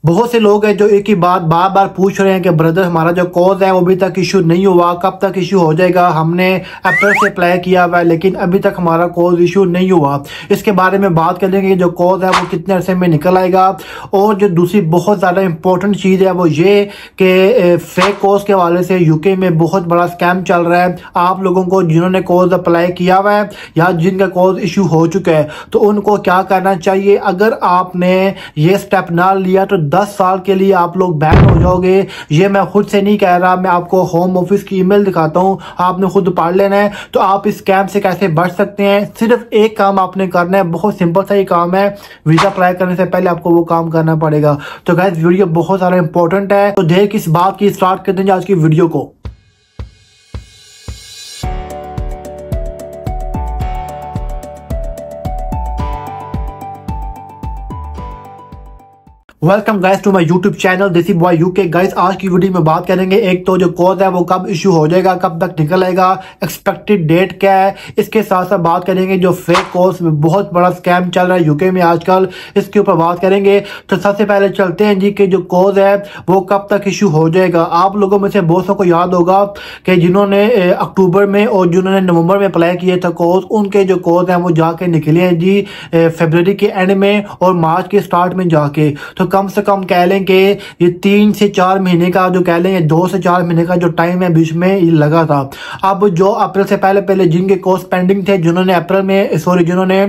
बहुत से लोग हैं जो एक ही बात बार बार पूछ रहे हैं कि ब्रदर हमारा जो कोर्स है वो अभी तक इशू नहीं हुआ, कब तक इशू हो जाएगा। हमने अप्रैल से अप्लाई किया हुआ है लेकिन अभी तक हमारा कोर्स इशू नहीं हुआ। इसके बारे में बात करेंगे कि जो कोर्स है वो कितने अरसे में निकल आएगा। और जो दूसरी बहुत ज़्यादा इंपॉर्टेंट चीज़ है वो ये कि फेक कोर्स के हवाले से यूके में बहुत बड़ा स्कैम चल रहा है। आप लोगों को जिन्होंने कोर्स अप्लाई किया हुआ है या जिनका कोर्स इशू हो चुका है तो उनको क्या करना चाहिए। अगर आपने ये स्टेप ना लिया तो 10 साल के लिए आप लोग बैन हो जाओगे। ये मैं खुद से नहीं कह रहा, मैं आपको होम ऑफिस की ईमेल दिखाता हूँ, आपने खुद पढ़ लेना है। तो आप इस स्कैम से कैसे बच सकते हैं, सिर्फ एक काम आपने करना है, बहुत सिंपल सा ही काम है। वीजा अप्लाई करने से पहले आपको वो काम करना पड़ेगा। तो गाइस वीडियो बहुत सारा इंपॉर्टेंट है, तो देर किस बात की, स्टार्ट करते हैं आज की वीडियो को। Welcome guys to my YouTube channel desi boy UK. Guys आज की वीडियो में बात करेंगे एक तो जो कोर्स है वो कब इशू हो जाएगा, कब तक निकल आएगा, एक्सपेक्टेड डेट क्या है। इसके साथ साथ बात करेंगे जो फेक कोर्स में बहुत बड़ा स्कैम चल रहा है यूके में आजकल, इसके ऊपर बात करेंगे। तो सबसे पहले चलते हैं जी कि जो कोर्स है वो कब तक इशू हो जाएगा। आप लोगों में से बहुत सौ को याद होगा कि जिन्होंने अक्टूबर में और जिन्होंने नवंबर में अप्लाई किए थे कोर्स, उनके जो कोर्स हैं वो जाके निकले हैं जी फरवरी के एंड में और मार्च के स्टार्ट में जाके। तो कम से कम कह लें कि ये 3 से 4 महीने का, जो कह लें 2 से 4 महीने का जो टाइम है बीच में ये लगा था। अब जो अप्रैल से पहले जिनके कोर्स पेंडिंग थे, जिन्होंने जिन्होंने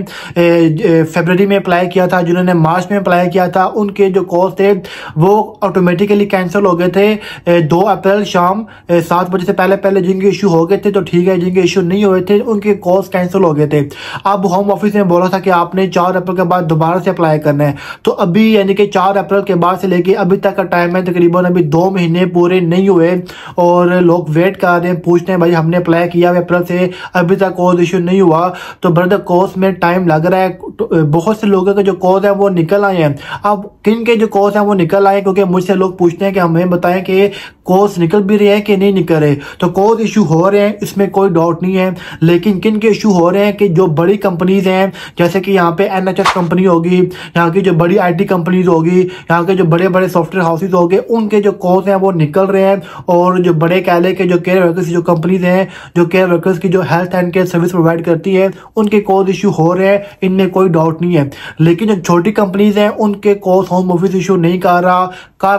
फरवरी में अप्लाई किया था, जिन्होंने मार्च में अप्लाई किया था, उनके जो कोर्स थे वो ऑटोमेटिकली कैंसिल हो गए थे 2 अप्रैल शाम 7 बजे से पहले जिनके इशू हो गए थे तो ठीक है, जिनके इशू नहीं हुए थे उनके कोर्स कैंसिल हो गए थे। अब होम ऑफिस ने बोला था कि आपने 4 अप्रैल के बाद दोबारा से अप्लाई करना है। तो अभी यानी कि 4 अप्रैल के बाद से लेके अभी तक का टाइम है, तकरीबन अभी 2 महीने पूरे नहीं हुए और लोग वेट कर रहे हैं, पूछते हैं भाई हमने अप्लाई किया अप्रैल से अभी तक कोर्स इशू नहीं हुआ। तो ब्रदर कोर्स में टाइम लग रहा है। तो बहुत से लोगों के जो कोर्स है वो निकल आए हैं। अब किन के जो कोर्स है वो निकल आए, क्योंकि मुझसे लोग पूछते हैं कि हमें बताएं कि कोर्स निकल भी रहे हैं कि नहीं निकल रहे। तो कोर्स इशू हो रहे हैं, इसमें कोई डाउट नहीं है, लेकिन किन के इशू हो रहे हैं कि जो बड़ी कंपनीज हैं, जैसे कि यहाँ पे NHS कंपनी होगी, यहाँ की जो बड़ी IT कंपनीज होगी, यहाँ के जो बड़े बड़े सॉफ्टवेयर हाउसेज हो गए, उनके जो कोर्स हैं वो निकल रहे हैं। और जो बड़े कहले के जो केयर वर्कर्स की जो कंपनीज हैं, जो केयर वर्कर्स की जो health and care service provide करती है, उनके कोर्स इशू हो रहे हैं, इनमें कोई डाउट नहीं है। लेकिन जो छोटी कंपनीज हैं उनके कोर्स होम ऑफिस इशू नहीं कर रहा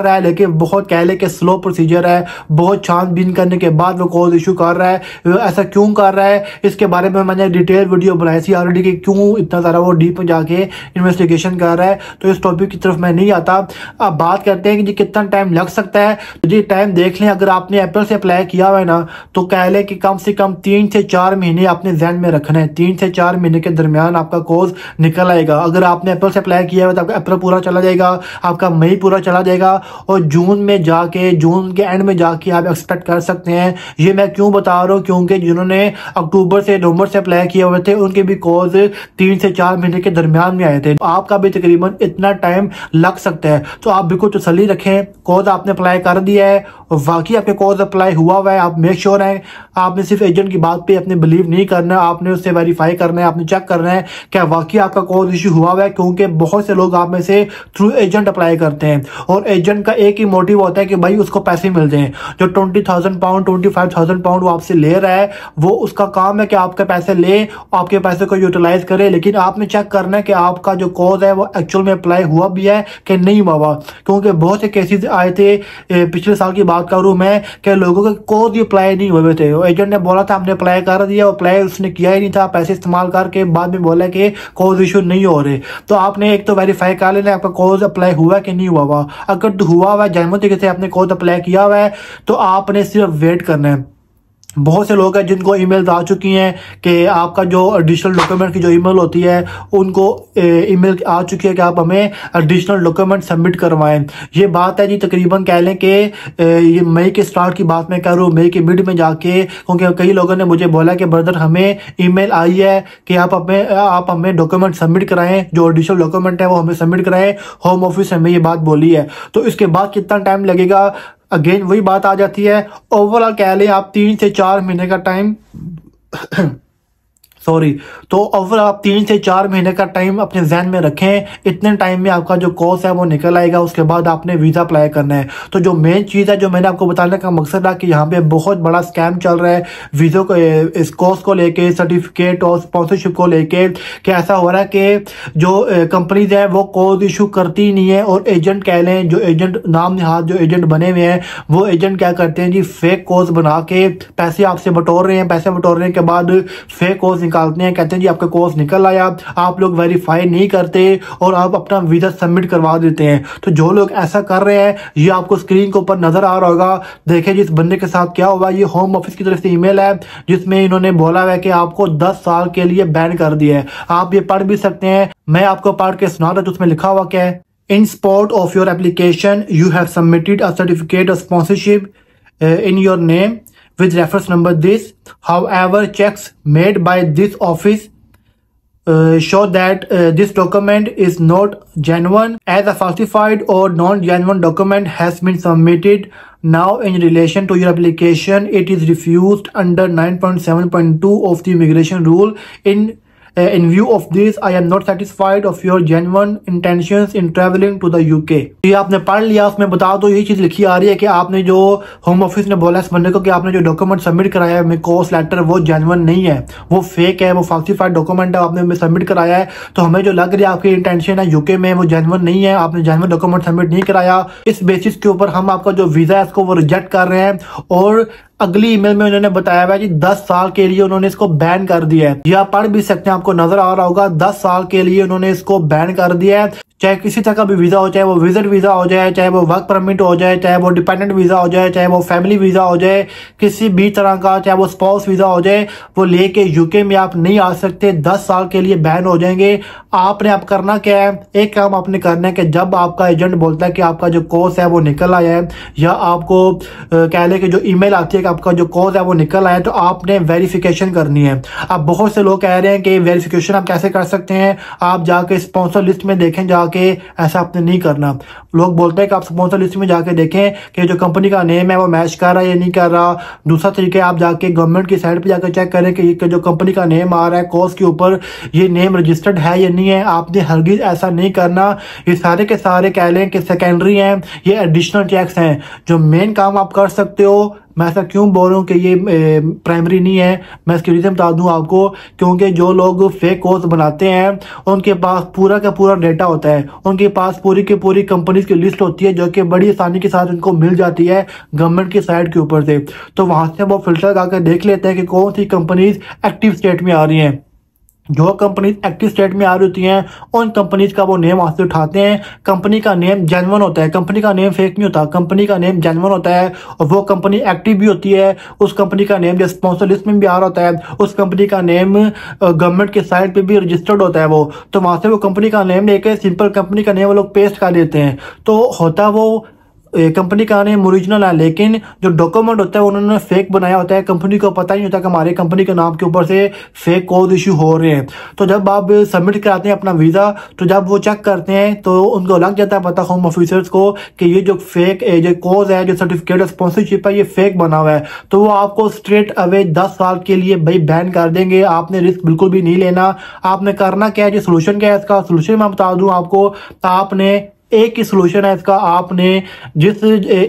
है, लेकिन बहुत कहले के स्लो प्रोसीजर है, बहुत छानबीन करने के बाद वो कोर्स इशू कर रहा है। ऐसा क्यों कर रहा है इसके बारे में मैंने डिटेल वीडियो बनाई थी ऑलरेडी कि क्यों इतना सारा वो डीप में जाके इन्वेस्टिगेशन कर रहा है। तो इस टॉपिक की तरफ मैं नहीं आता। अब बात करते हैं कि जी कितना टाइम लग सकता है। तो जी टाइम देख लें, अगर आपने अप्रैल से अप्लाई किया हुआ है ना तो कह लें कि कम से कम 3 से 4 महीने आपने ध्यान में रखना है। 3 से 4 महीने के दरमियान आपका कोर्स निकल आएगा। अगर आपने अप्रैल से अप्लाई किया हुआ तो आपका अप्रैल पूरा चला जाएगा, आपका मई पूरा चला जाएगा और जून के एंड में जाके आप एक्सपेक्ट कर सकते हैं। ये मैं क्यों बता रहा हूँ, क्योंकि जिन्होंने अक्टूबर से नवंबर से अप्लाई किए हुए थे उनके भी कोर्स 3 से 4 महीने के दरमियान में आए थे। आपका भी तकरीबन इतना टाइम लग सकता है। तो आप बिल्कुल तसल्ली रखें, कोर्स आपने अप्लाई कर दिया है और वाकई आपके कोर्स अप्लाई हुआ है, आप मेक श्योर हैं। आपने सिर्फ एजेंट की बात पे अपने बिलीव नहीं करना, आपने उससे वेरीफाई करना है, आपने चेक करना है क्या वाकई आपका कोर्स इशू हुआ है। क्योंकि बहुत से लोग आप में से थ्रू एजेंट अप्लाई करते हैं और एजेंट का एक ही मोटिव होता है कि भाई उसको पैसे मिल जाएं। जो 20,000 पाउंड 25,000 पाउंड वो आपसे ले रहा है, वो उसका काम है कि आपके पैसे ले, आपके पैसे को यूटिलाइज करे। लेकिन आपने चेक करना है कि आपका जो कोर्स है वो एक्चुअल में अप्लाई हुआ भी है कि नहीं हुआ। क्योंकि बहुत से केसेस आए थे, पिछले साल की बात करूं मैं, कि लोगों के कोर्स भी अप्लाई नहीं हुए थे। एजेंट ने बोला था हमने अप्लाई कर दिया, अप्लाई उसने किया ही नहीं था, पैसे इस्तेमाल करके बाद में बोला कि कोर्स इशू नहीं हो रहे। तो आपने एक तो वेरीफाई कर लेना आपका कोर्स अप्लाई हुआ कि नहीं हुआ। अगर तो हुआ है, जैसे तरीके से आपने कोर्स अप्लाई किया हुआ है, तो आपने सिर्फ वेट करना है। बहुत से लोग हैं जिनको ईमेल्स आ चुकी हैं कि आपका जो एडिशनल डॉक्यूमेंट की जो ईमेल होती है उनको ईमेल आ चुकी है कि आप हमें एडिशनल डॉक्यूमेंट सबमिट करवाएं। ये बात है जी तकरीबन कह लें कि ये मई के स्टार्ट की बात मैं कर रहा हूँ, मई के मिड में जाके, क्योंकि कई लोगों ने मुझे बोला कि ब्रदर हमें ईमेल आई है कि आप हमें डॉक्यूमेंट सबमिट कराएं, जो एडिशनल डॉक्यूमेंट है वो हमें सबमिट कराएं। होम ऑफिस हमें ये बात बोली है। तो इसके बाद कितना टाइम लगेगा, अगेन वही बात आ जाती है। ओवरऑल कह लें आप 3 से 4 महीने का टाइम सॉरी। तो ओवर आप 3 से 4 महीने का टाइम अपने जहन में रखें, इतने टाइम में आपका जो कोर्स है वो निकल आएगा। उसके बाद आपने वीज़ा अप्लाई करना है। तो जो मेन चीज़ है जो मैंने आपको बताने का मकसद है कि यहाँ पे बहुत बड़ा स्कैम चल रहा है वीज़ा को, इस कोर्स को लेके, सर्टिफिकेट और स्पॉन्सरशिप को लेके। कि ऐसा हो रहा है कि जो कंपनीज है वो कोर्स इशू करती ही नहीं है, और एजेंट कह लें, जो एजेंट नाम निहाद जो एजेंट बने हुए हैं वो एजेंट क्या करते हैं जी, फेक कोर्स बना के पैसे आपसे बटोर रहे हैं। पैसे बटोरने के बाद फेक कोर्स निकालते हैं, कहते हैं जी आपका कोर्स निकल आया, आप लोग वेरीफाई नहीं करते और आप अपना वीज़ा सबमिट करवा देते हैं। तो जो लोग ऐसा कर रहे हैं, ये आपको स्क्रीन के ऊपर नजर आ रहा होगा। देखिए जिस बंदे के साथ क्या हुआ, ये होम ऑफिस की तरफ से ईमेल है जिसमें इन्होंने बोला है कि आपको 10 साल के लिए बैन कर दिया है। आप ये पढ़ भी सकते हैं, मैं आपको पढ़ के सुना रहा हूं। उसमें लिखा हुआ क्या है, इन support of your application you have submitted a certificate of sponsorship in your name with reference number this. However, checks made by this office show that this document is not genuine, as a falsified or non-genuine document has been submitted. Now, in relation to your application, it is refused under 9.7.2 of the immigration rule. In view of this, I am not satisfied of your genuine intentions in traveling to the UK. ये आपने पढ़ लिया, उसमें बता दो यही चीज लिखी आ रही है कि आपने जो होम ऑफिस ने बोला इस बंदे को कि आपने जो डॉक्यूमेंट सबमिट कराया है कोर्स लेटर, वो जेन्युइन नहीं है, वो फेक है, वो फाल्सिफाइड डॉक्यूमेंट है, आपने सबमिट कराया है। तो हमें जो लग रही है आपकी इंटेंशन है यूके में, वो जेन्युइन नहीं है, आपने जेन्युइन डॉक्यूमेंट सबमिट नहीं कराया। इस बेसिस के ऊपर हम आपका जो वीजा है इसको वो रिजेक्ट कर रहे हैं। और अगली ईमेल में उन्होंने बताया हुआ कि 10 साल के लिए उन्होंने इसको बैन कर दिया है। या पढ़ भी सकते हैं, आपको नजर आ रहा होगा, 10 साल के लिए उन्होंने इसको बैन कर दिया है। चाहे किसी तरह का भी वीजा हो, चाहे वो विजिट वीजा हो जाए, चाहे वो वर्क परमिट हो जाए, चाहे वो डिपेंडेंट वीजा हो जाए, चाहे वो फैमिली वीजा हो जाए, किसी भी तरह का, चाहे वो स्पाउस वीजा हो जाए, वो लेके यूके में आप नहीं आ सकते। 10 साल के लिए बैन हो जाएंगे। आपने आप करना क्या है, एक काम आपने करना है कि जब आपका एजेंट बोलता है कि आपका जो कोर्स है वो निकल आया है, या आपको कह ले कि जो ईमेल आती है कि आपका जो कोर्स है वो निकल आया है, तो आपने वेरिफिकेशन करनी है। अब बहुत से लोग कह रहे हैं कि वेरिफिकेशन आप कैसे कर सकते हैं, आप जाके स्पॉन्सर लिस्ट में देखें जाके, ऐसा आपने नहीं करना। लोग बोलते हैं कि आप स्पॉन्सर लिस्ट में जाके देखें कि जो कंपनी का नेम है वो मैच कर रहा है या नहीं कर रहा। दूसरा तरीका आप जाके गवर्नमेंट की साइट पे जाकर चेक करें कि जो कंपनी का नेम आ रहा है कोर्स के ऊपर, ये नेम रजिस्टर्ड है या नहीं है। आपने हरगिज ऐसा नहीं करना। ये सारे के सारे कह लें कि सेकेंडरी हैं, ये एडिशनल चेक्स हैं। जो मेन काम आप कर सकते हो, मैं ऐसा क्यों बोल रहा हूँ कि ये प्राइमरी नहीं है, मैं इसकी रीज़न बता दूँ आपको। क्योंकि जो लोग फेक कोर्स बनाते हैं उनके पास पूरा का पूरा डेटा होता है, उनके पास पूरी की पूरी कंपनीज की लिस्ट होती है, जो कि बड़ी आसानी के साथ उनको मिल जाती है गवर्नमेंट की साइट के ऊपर से। तो वहाँ से वो फिल्टर करके देख लेते हैं कि कौन सी कंपनीज एक्टिव स्टेट में आ रही हैं। जो कंपनीज एक्टिव स्टेट में आ रही होती हैं उन कंपनीज का वो नेम वहां से उठाते हैं। कंपनी का नेम जेन्युइन होता है, कंपनी का नेम फेक नहीं होता, कंपनी का नेम जेन्युइन होता है, और वो कंपनी एक्टिव भी होती है। उस कंपनी का नेम जो स्पॉन्सर लिस्ट में भी आ रहा होता है, उस कंपनी का नेम गवर्नमेंट के साइट पे भी रजिस्टर्ड होता है वो। तो वहां से वो कंपनी का नेम लेके सिंपल कंपनी का नेम वो लोग पेस्ट कर देते हैं। तो होता वो कंपनी का नेम ओरिजिनल है, लेकिन जो डॉक्यूमेंट होता है उन्होंने फेक बनाया होता है। कंपनी को पता ही नहीं होता कि हमारे कंपनी के नाम के ऊपर से फेक कोड इशू हो रहे हैं। तो जब आप सबमिट कराते हैं अपना वीज़ा, तो जब वो चेक करते हैं तो उनको लग जाता है पता होम ऑफिसर्स को कि ये जो फेक जो कोड है, जो सर्टिफिकेट ऑफ स्पॉन्सरशिप है, ये फेक बना हुआ है। तो वो आपको स्ट्रेट अवे 10 साल के लिए भाई बैन कर देंगे। आपने रिस्क बिल्कुल भी नहीं लेना। आपने करना क्या है, जो सोल्यूशन क्या है इसका, सोल्यूशन मैं बता दूं आपको। आपने एक ही सोल्यूशन है इसका। आपने जिस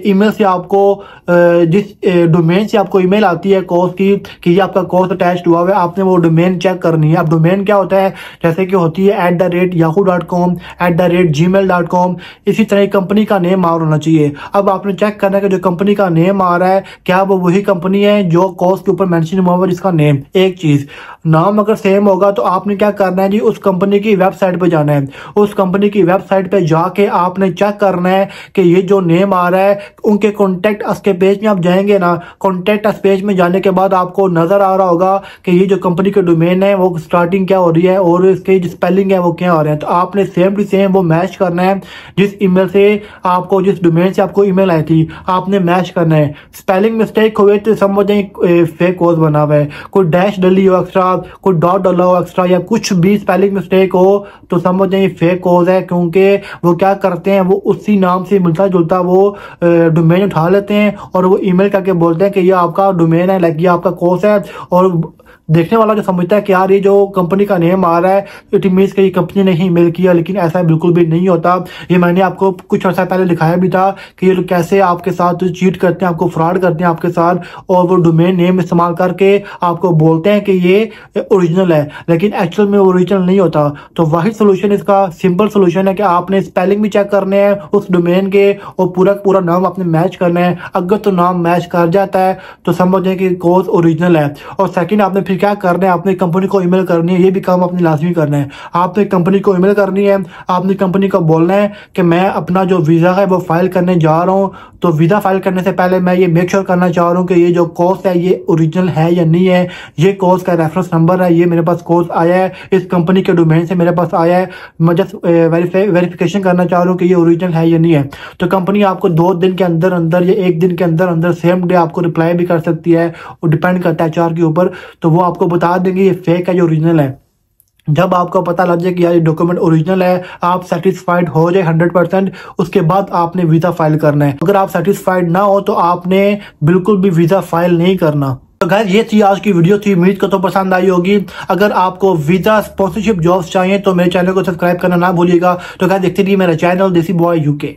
ईमेल से आपको जिस डोमेन से आपको ईमेल आती है कोर्स की कि ये आपका कोर्स अटैच्ड हुआ है, आपने वो डोमेन चेक करनी है। अब डोमेन क्या होता है, जैसे कि होती है @yahoo.com, @gmail.com, इसी तरह कंपनी का नेम आ होना चाहिए। अब आपने चेक करना है कि जो कंपनी का नेम आ रहा है क्या वो वही कंपनी है जो कोर्स के ऊपर मेंशन हुआ है जिसका नेम। एक चीज, नाम अगर सेम होगा तो आपने क्या करना है जी, उस कंपनी की वेबसाइट पे जाना है। उस कंपनी की वेबसाइट पे जाके आपने चेक करना है कि ये जो नेम आ रहा है, उनके कॉन्टेक्ट अस के पेज में आप जाएंगे ना, कॉन्टेक्ट अस पेज में जाने के बाद आपको नजर आ रहा होगा कि ये जो कंपनी के डोमेन है वो स्टार्टिंग क्या हो रही है और इसके जो स्पेलिंग है वो क्या हो रहे हैं। तो आपने सेम टू सेम वो मैच करना है। जिस ईमेल से आपको, जिस डोमेन से आपको ईमेल आई थी, आपने मैच करना है। स्पेलिंग मिस्टेक हुए तो समझ जाए फेक कोर्स बना हुआ है। कोई डैश डली हो एक्स्ट्रा, कोई डॉट डला हो एक्स्ट्रा, या कुछ भी स्पेलिंग मिस्टेक हो तो समझ जाए फेक कोर्स है। क्योंकि वो क्या करते हैं, वो उसी नाम से मिलता जुलता वो डोमेन उठा लेते हैं और वो ईमेल करके बोलते हैं कि ये आपका डोमेन है, लाइक ये आपका कोर्स है, और देखने वाला जो समझता है कि यार ये जो कंपनी का नेम आ रहा है इट मीन्स कि ये कंपनी ने ही ईमेल किया, लेकिन ऐसा बिल्कुल भी नहीं होता। ये मैंने आपको कुछ अर्सा पहले दिखाया भी था कि ये लोग कैसे आपके साथ चीट करते हैं, आपको फ्रॉड करते हैं आपके साथ, और वो डोमेन नेम इस्तेमाल करके आपको बोलते हैं कि ये ओरिजिनल है, लेकिन एक्चुअल में ओरिजिनल नहीं होता। तो वही सोल्यूशन, इसका सिंपल सोल्यूशन है कि आपने स्पेलिंग भी चेक करने हैं उस डोमेन के और पूरा पूरा नाम आपने मैच करना है। अगर तो नाम मैच कर जाता है तो समझें कि कोर्स ओरिजिनल है। और सेकंड, आपने फिर क्या करना है, आपने कंपनी को ईमेल करनी है। ये भी काम आपने लाजमी करना है। आपने कंपनी को ईमेल करनी है, आपने कंपनी को बोलना है कि मैं अपना जो वीज़ा है वो फाइल करने जा रहा हूँ, तो वीज़ा फाइल करने से पहले मैं ये मेक श्योर करना चाह रहा हूँ कि ये जो कोर्स है ये ओरिजिनल है या नहीं है। ये कोर्स का रेफरेंस नंबर है, ये मेरे पास कोर्स आया है, इस कंपनी के डोमेन से मेरे पास आया है, मैं जस्ट वेरिफिकेशन करना चाह रहा हूँ कि ये ओरिजिनल है या नहीं है। तो कंपनी आपको 2 दिन के अंदर अंदर या 1 दिन के अंदर अंदर सेम डे आपको रिप्लाई भी कर सकती है, और डिपेंड करता है HR के ऊपर। तो वो आपको बता देंगे ये फेक है या ओरिजिनल है। जब आपको पता लग जाए कि यार ये डॉक्यूमेंट ओरिजिनल है, आप सेटिस्फाइड हो जाए 100%, उसके बाद आपने वीज़ा फाइल करना है। अगर आप सेटिस्फाइड ना हो तो आपने बिल्कुल भी वीज़ा फाइल नहीं करना। तो गाइस ये थी आज की वीडियो थी, उम्मीद को तो पसंद आई होगी। अगर आपको वीज़ा स्पॉन्सरशिप जॉब्स चाहिए तो मेरे चैनल को सब्सक्राइब करना ना भूलिएगा। तो गाइस देखते रहिए मेरा चैनल देसी बॉय UK।